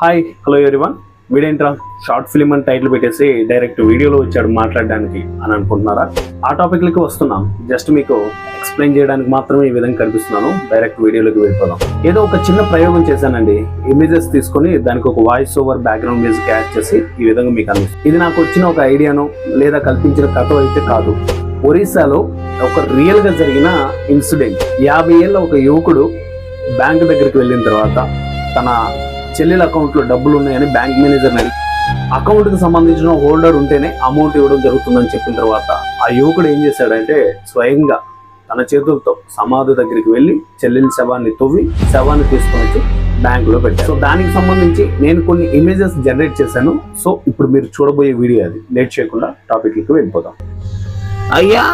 Hi hello everyone. వీడేంట్రా short film అని title పెట్టేసి డైరెక్ట్ వీడియోలో వచ్చాడు మాట్లాడడానికి అని అనుకుంటున్నారా? ఆ టాపిక్లకి వస్తున్నాం. జస్ట్ మీకు ఎక్స్ప్లెయిన్ చేయడానికి మాత్రమే ఈ విధంగా కనిపిస్తున్నాను. డైరెక్ట్ వీడియోలోకి వెళ్ళిపోదాం. ఏదో ఒక చిన్న ప్రయోగం చేశానండి. ఇమేజెస్ తీసుకొని దానికి ఒక voice over background music add చేసి ఈ విధంగా మీకు అనిపిస్తుంది. ఇది నాకు వచ్చిన ఒక ఐడియాను లేదా కల్పించిన కథ అయితే కాదు. ఒరిస్సాలో ఒక రియల్ గా జరిగిన ఇన్సిడెంట్. 50 ఏళ్ళ ఒక యువకుడు బ్యాంక్ దగ్గరికి వెళ్ళిన తర్వాత తన చెల్లెల అకౌంట్లో డబ్బులు ఉన్నాయని బ్యాంక్ మేనేజర్ అడిగి అకౌంట్కి సంబంధించిన హోల్డర్ ఉంటేనే అమౌంట్ ఇవ్వడం జరుగుతుందని చెప్పిన తర్వాత ఆ యువకుడు ఏం చేశాడంటే స్వయంగా తన చేతులతో సమాధి దగ్గరికి వెళ్ళి చెల్లెల శవాన్ని తవ్వి శవాన్ని తీసుకొని వచ్చి బ్యాంకులో పెట్టారు. సో దానికి సంబంధించి నేను కొన్ని ఇమేజెస్ జనరేట్ చేశాను. సో ఇప్పుడు మీరు చూడబోయే వీడియో అది. లేట్ చేయకుండా టాపిక్కి వెళ్ళిపోదాం. అయ్యా,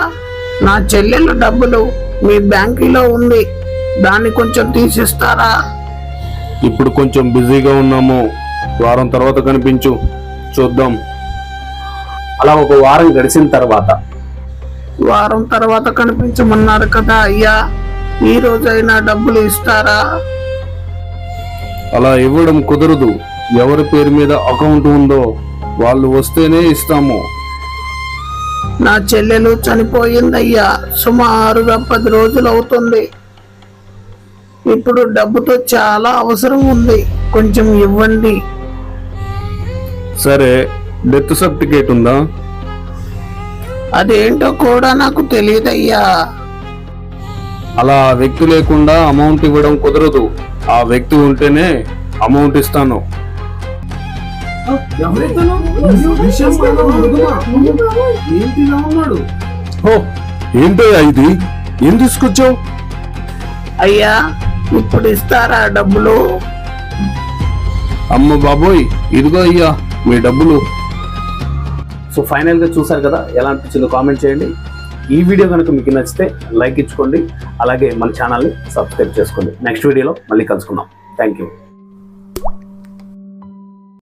నా చెల్లెలు డబ్బులు మీ బ్యాంకులో ఉంది, దాన్ని కొంచెం తీసిస్తారా? ఇప్పుడు కొంచెం బిజీగా ఉన్నాము, వారం తర్వాత కనిపించు, చూద్దాం. అలా ఒక వారం గడిచిన తర్వాత వారం తర్వాత కనిపించమన్నారు కదా అయ్యా, ఈ రోజైనా డబ్బులు ఇస్తారా? అలా ఇవ్వడం కుదరదు. ఎవరి పేరు మీద అకౌంట్ ఉందో వాళ్ళు వస్తేనే ఇస్తాము. నా చెల్లెలు చనిపోయిందయ్యా, సుమారుగా 10 రోజులు అవుతుంది. ఇప్పుడు డబ్బుతో చాలా అవసరం ఉంది, కొంచెం ఇవ్వండి. సరే, డెత్ సర్టిఫికేట్ ఉందా? అదేంటో కూడా నాకు తెలియదయ్యా. అలా ఆ వ్యక్తి లేకుండా అమౌంట్ ఇవ్వడం కుదరదు. ఆ వ్యక్తి ఉంటేనే అమౌంట్ ఇస్తాను. ఏంటయ్యా ఇది? ఏం తీసుకొచ్చావు? అయ్యా, ఇప్పుడు ఇస్తారా డబ్బులు? అమ్మ బాబోయ్, ఇదిగో అయ్యా మీ డబ్బులు. సో ఫైనల్ గా చూసారు కదా, ఎలా అనిపించిందో కామెంట్ చేయండి. ఈ వీడియో కనుక మీకు నచ్చితే లైక్ ఇచ్చుకోండి, అలాగే మన ఛానల్ని సబ్స్క్రైబ్ చేసుకోండి. నెక్స్ట్ వీడియోలో మళ్ళీ కలుసుకుందాం. Thank you.